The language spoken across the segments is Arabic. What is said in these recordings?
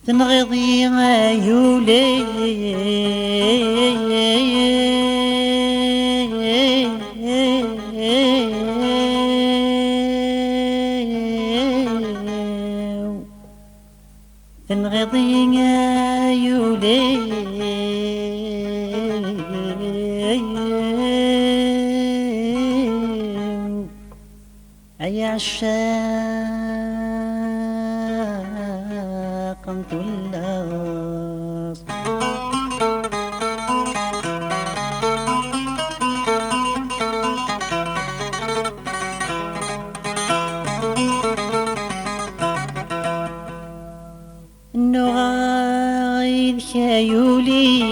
تنغضي عيولي تنغضي عيولي يا عشاق اللاص النغايد خيولي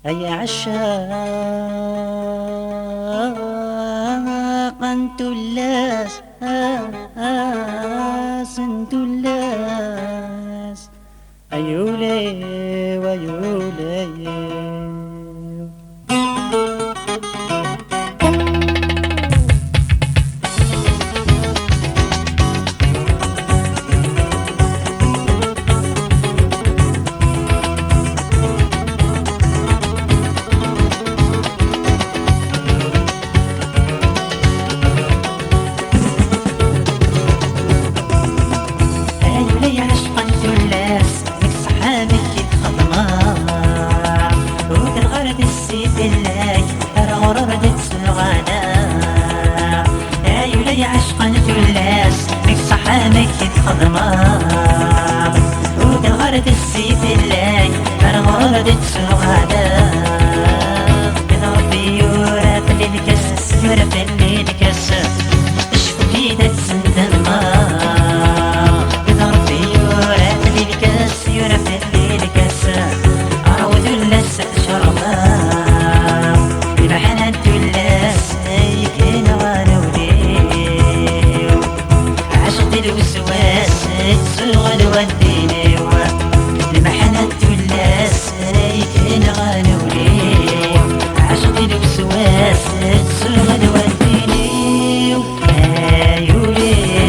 يا عشاقا تلاس تلاس أيولي ويولي عشقا تلاس مك صحامك تخضمار وقال غرد السيف الله غرد تسوغانا كذا ربي يورا في الكاس يورا في الكاس اشفكي تسند النار كذا ربي يورا في الكاس يورا في الكاس عود اللاس شربا بمحنة اللاس يكين غانولي الوسواس تسوغ الوديني المحنة اللاس يكين غانولي عشق الوسواس تسوغ الوديني ايولي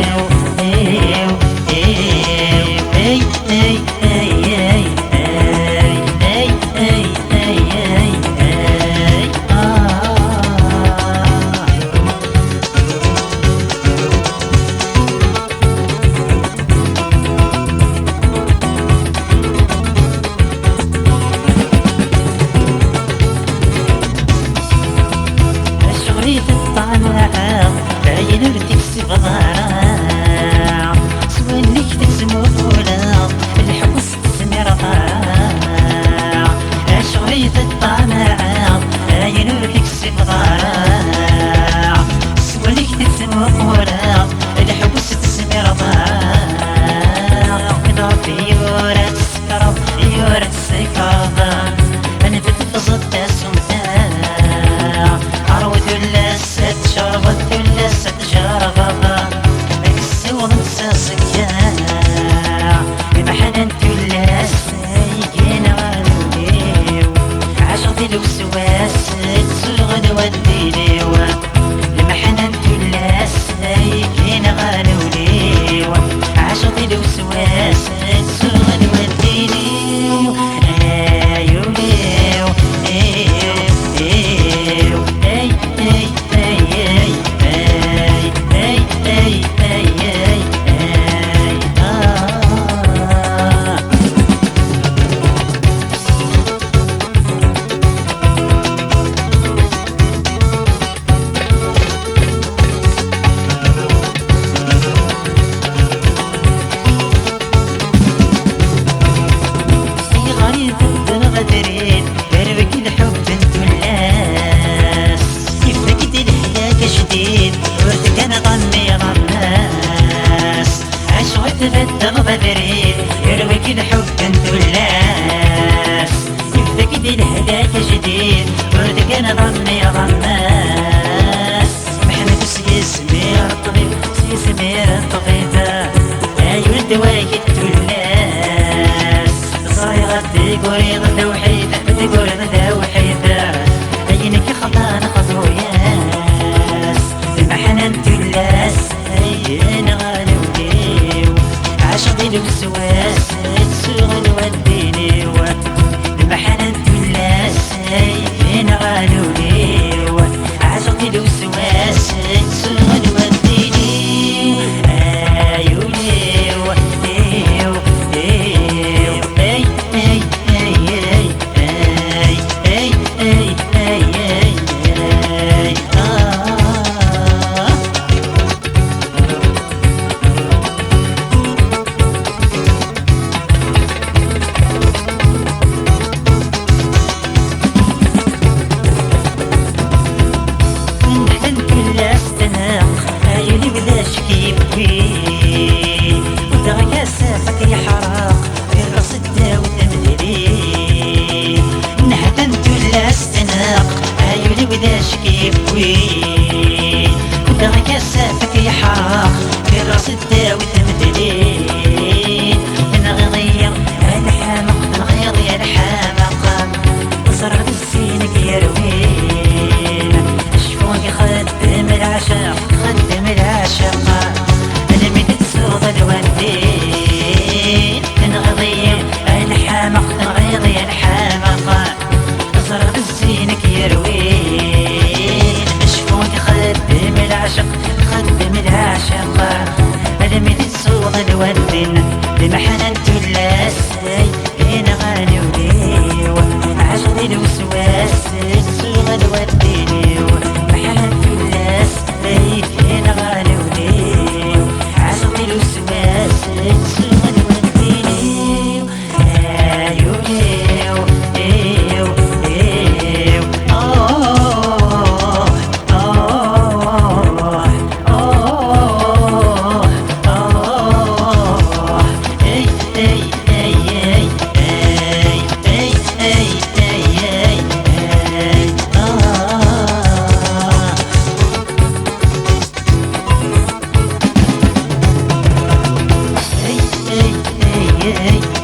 الوسواس تسوغ الوديني المحنة اللاس يكين غانولي عشق الوسواس تسوغ الوديني بدري يرويك الحب انت والناس يفتقد الهداك جديد وردك انا ظني غماس محمد سمير الطبيب سمير الطبيب اي ولد واجد الناس صايغة تقول يضل توحيد تقول عشقي الوسواس تسوغ وديني المحنة تلاس فين غالولي عشقي الوسواس تسوغ وديني ايولي ايو ايو اي اي اي اي اي اي اي اي دغك سافك يا حراق في راس الداوي تمثلين من غضية الحامق الغيض يا الحامق وصرغ السينك يا روين اشفوك خدم العشاق خدم العشاق انا من تسوض الوالدين من غضية الحامق الغيض يا الحامق وصرغ السينك يا روين خدم العشق خدم العشق ألمي الصوغ الوردن بمحنة اللاس بين غالي وليو عشق الوسواس الصوغ الوردن محنة اللاس بين غالي وليو عشق الوسواس الصوغ الوردن ايو ايو ايو ايو hey, hey, hey.